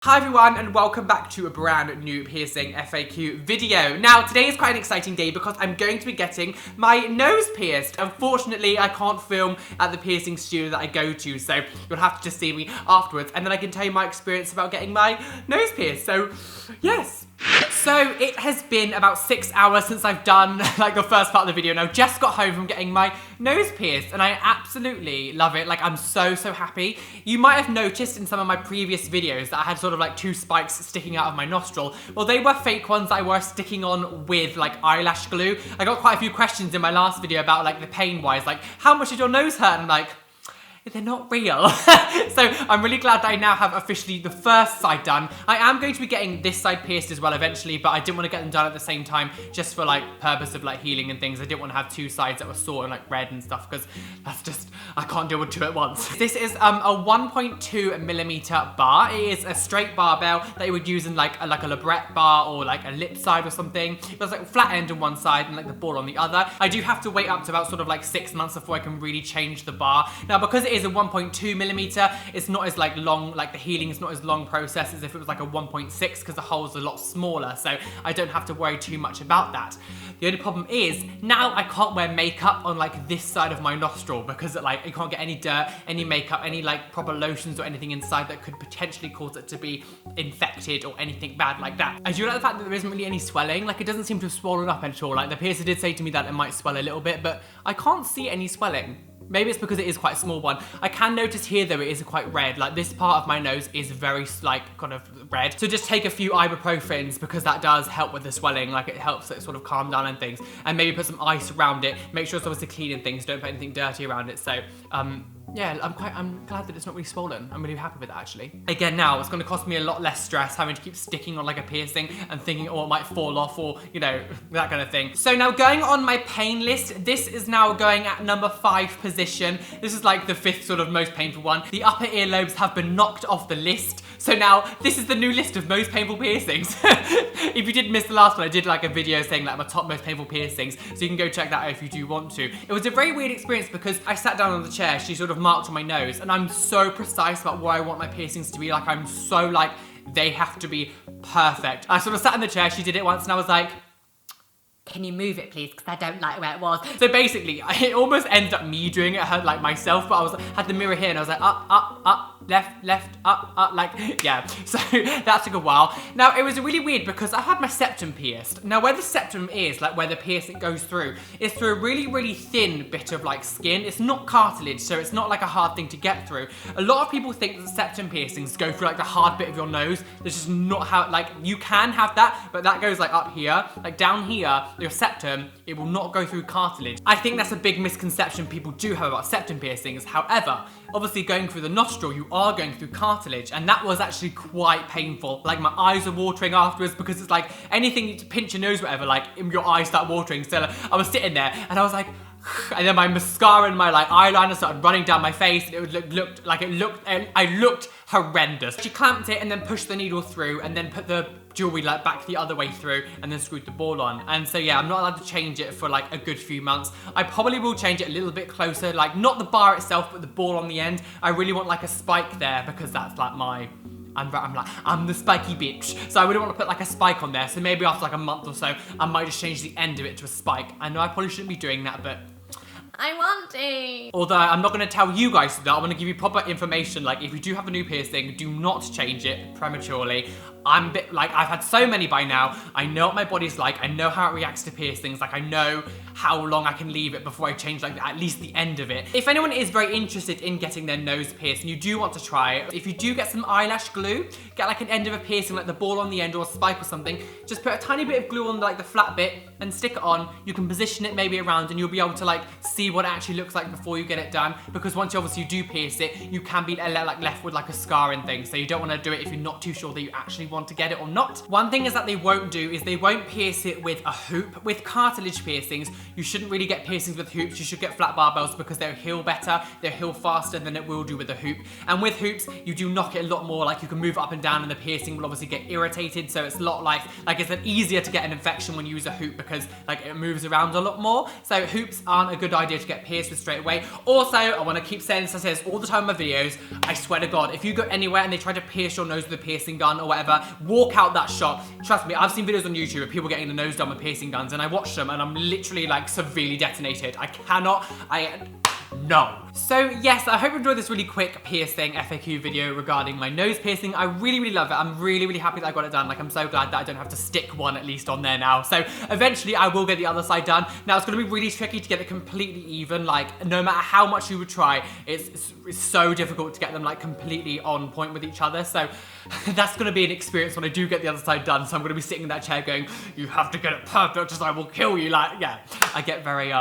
Hi everyone and welcome back to a brand new piercing FAQ video. Now today is quite an exciting day because I'm going to be getting my nose pierced. Unfortunately I can't film at the piercing studio that I go to, so you'll have to just see me afterwards and then I can tell you my experience about getting my nose pierced. So yes. So it has been about 6 hours since I've done like the first part of the video and I just got home from getting my nose pierced and I absolutely love it. Like I'm so happy. You might have noticed in some of my previous videos that I had sort of like 2 spikes sticking out of my nostril. Well, they were fake ones that I was sticking on with like eyelash glue. I got quite a few questions in my last video about like the pain wise, like how much did your nose hurt? And I'm like, they're not real. So I'm really glad that I now have officially the first side done. I am going to be getting this side pierced as well eventually, but I didn't want to get them done at the same time just for like purpose of like healing and things. I didn't want to have 2 sides that were sore and like red and stuff because that's just, I can't deal with 2 at once. This is a 1.2 millimeter bar. It is a straight barbell that you would use in like a labret bar or like a lip side or something. There's like a flat end on one side and like the ball on the other. I do have to wait up to about sort of like 6 months before I can really change the bar. Now because it is a 1.2 millimeter, it's not as like long, like the healing is not as long process as if it was like a 1.6 because the hole's a lot smaller, so I don't have to worry too much about that. The only problem is now I can't wear makeup on like this side of my nostril because like you can't get any dirt, any makeup, any like proper lotions or anything inside that could potentially cause it to be infected or anything bad like that. I do like the fact that there isn't really any swelling, like it doesn't seem to have swollen up at all. Like the piercer did say to me that it might swell a little bit, but I can't see any swelling. Maybe it's because it is quite a small one. I can notice here though it is quite red. Like this part of my nose is very like kind of red. So just take a few ibuprofens because that does help with the swelling. Like it helps it sort of calm down and things. And maybe put some ice around it. Make sure it's obviously clean and things. Don't put anything dirty around it. So yeah, I'm glad that it's not really swollen. I'm really happy with that actually. Again now, it's gonna cost me a lot less stress having to keep sticking on like a piercing and thinking, oh, it might fall off or, you know, that kind of thing. So now going on my pain list, this is now going at number 5 position. This is like the 5th sort of most painful one. The upper earlobes have been knocked off the list. So now this is the new list of most painful piercings. If you did miss the last one, I did like a video saying like my top most painful piercings. So you can go check that out if you do want to. It was a very weird experience because I sat down on the chair, she sort of marked on my nose and I'm so precise about where I want my piercings to be. Like I'm so like, they have to be perfect. I sort of sat in the chair, she did it once and I was like, can you move it please? Because I don't like where it was. So basically, it almost ended up me doing it like myself, but had the mirror here and I was like, up, left, up, like, yeah. So that took a while. Now, it was really weird because I had my septum pierced. Now, where the septum is, like where the piercing goes through, is through a really thin bit of like skin. It's not cartilage, so it's not like a hard thing to get through. A lot of people think that septum piercings go through like the hard bit of your nose. This is not how, like, you can have that, but that goes like up here, like down here, your septum, it will not go through cartilage. I think that's a big misconception people do have about septum piercings. However, obviously going through the nostril, you are going through cartilage, and that was actually quite painful. Like my eyes are watering afterwards because it's like anything you pinch your nose, whatever, like your eyes start watering. So like, I was sitting there and I was like, and then my mascara and my like eyeliner started running down my face and it I looked horrendous. She clamped it and then pushed the needle through and then put the jewelry like back the other way through and then screwed the ball on. And so yeah, I'm not allowed to change it for like a good few months. I probably will change it a little bit closer, like not the bar itself but the ball on the end. I really want like a spike there because that's like I'm the spiky bitch. So I really want to put like a spike on there. So maybe after like a month or so, I might just change the end of it to a spike. I know I probably shouldn't be doing that, but I want to. Although I'm not going to tell you guys that. I'm going to give you proper information. Like if you do have a new piercing, do not change it prematurely. I'm a bit like, I've had so many by now. I know what my body's like. I know how it reacts to piercings. Like I know how long I can leave it before I change like at least the end of it. If anyone is very interested in getting their nose pierced and you do want to try it, if you do get some eyelash glue, get like an end of a piercing, like the ball on the end or a spike or something, just put a tiny bit of glue on like the flat bit and stick it on. You can position it maybe around and you'll be able to like see what it actually looks like before you get it done. Because once you do pierce it, you can be like left with like a scar and things. So you don't want to do it if you're not too sure that you actually want to get it or not. One thing is that they won't do is they won't pierce it with a hoop. With cartilage piercings, you shouldn't really get piercings with hoops. You should get flat barbells because they'll heal better, they'll heal faster than it will do with a hoop. And with hoops, you do knock it a lot more, like you can move it up and down and the piercing will obviously get irritated, so it's a lot like it's easier to get an infection when you use a hoop because like it moves around a lot more. So hoops aren't a good idea to get pierced with straight away. Also, I want to keep saying this, I say this all the time in my videos, I swear to God, if you go anywhere and they try to pierce your nose with a piercing gun or whatever, walk out that shop. Trust me, I've seen videos on YouTube of people getting the nose done with piercing guns and I watch them and I'm literally like severely detonated. No. So yes, I hope you enjoyed this really quick piercing FAQ video regarding my nose piercing. I really love it. I'm really happy that I got it done. Like, I'm so glad that I don't have to stick one at least on there now. So eventually I will get the other side done. Now it's gonna be really tricky to get it completely even. Like, no matter how much you would try, it's so difficult to get them like completely on point with each other. So that's gonna be an experience when I do get the other side done. So I'm gonna be sitting in that chair going, you have to get it perfect or I will kill you. Like, yeah, I get very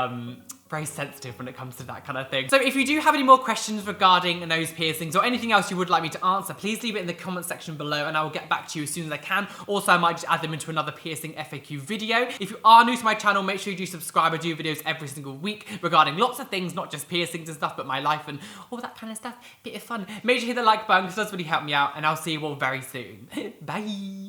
sensitive when it comes to that kind of thing. So if you do have any more questions regarding nose piercings or anything else you would like me to answer, please leave it in the comment section below and I will get back to you as soon as I can. Also, I might just add them into another piercing FAQ video. If you are new to my channel, make sure you do subscribe. I do videos every single week regarding lots of things, not just piercings and stuff, but my life and all that kind of stuff. Bit of fun. Make sure you hit the like button because it does really help me out and I'll see you all very soon. Bye.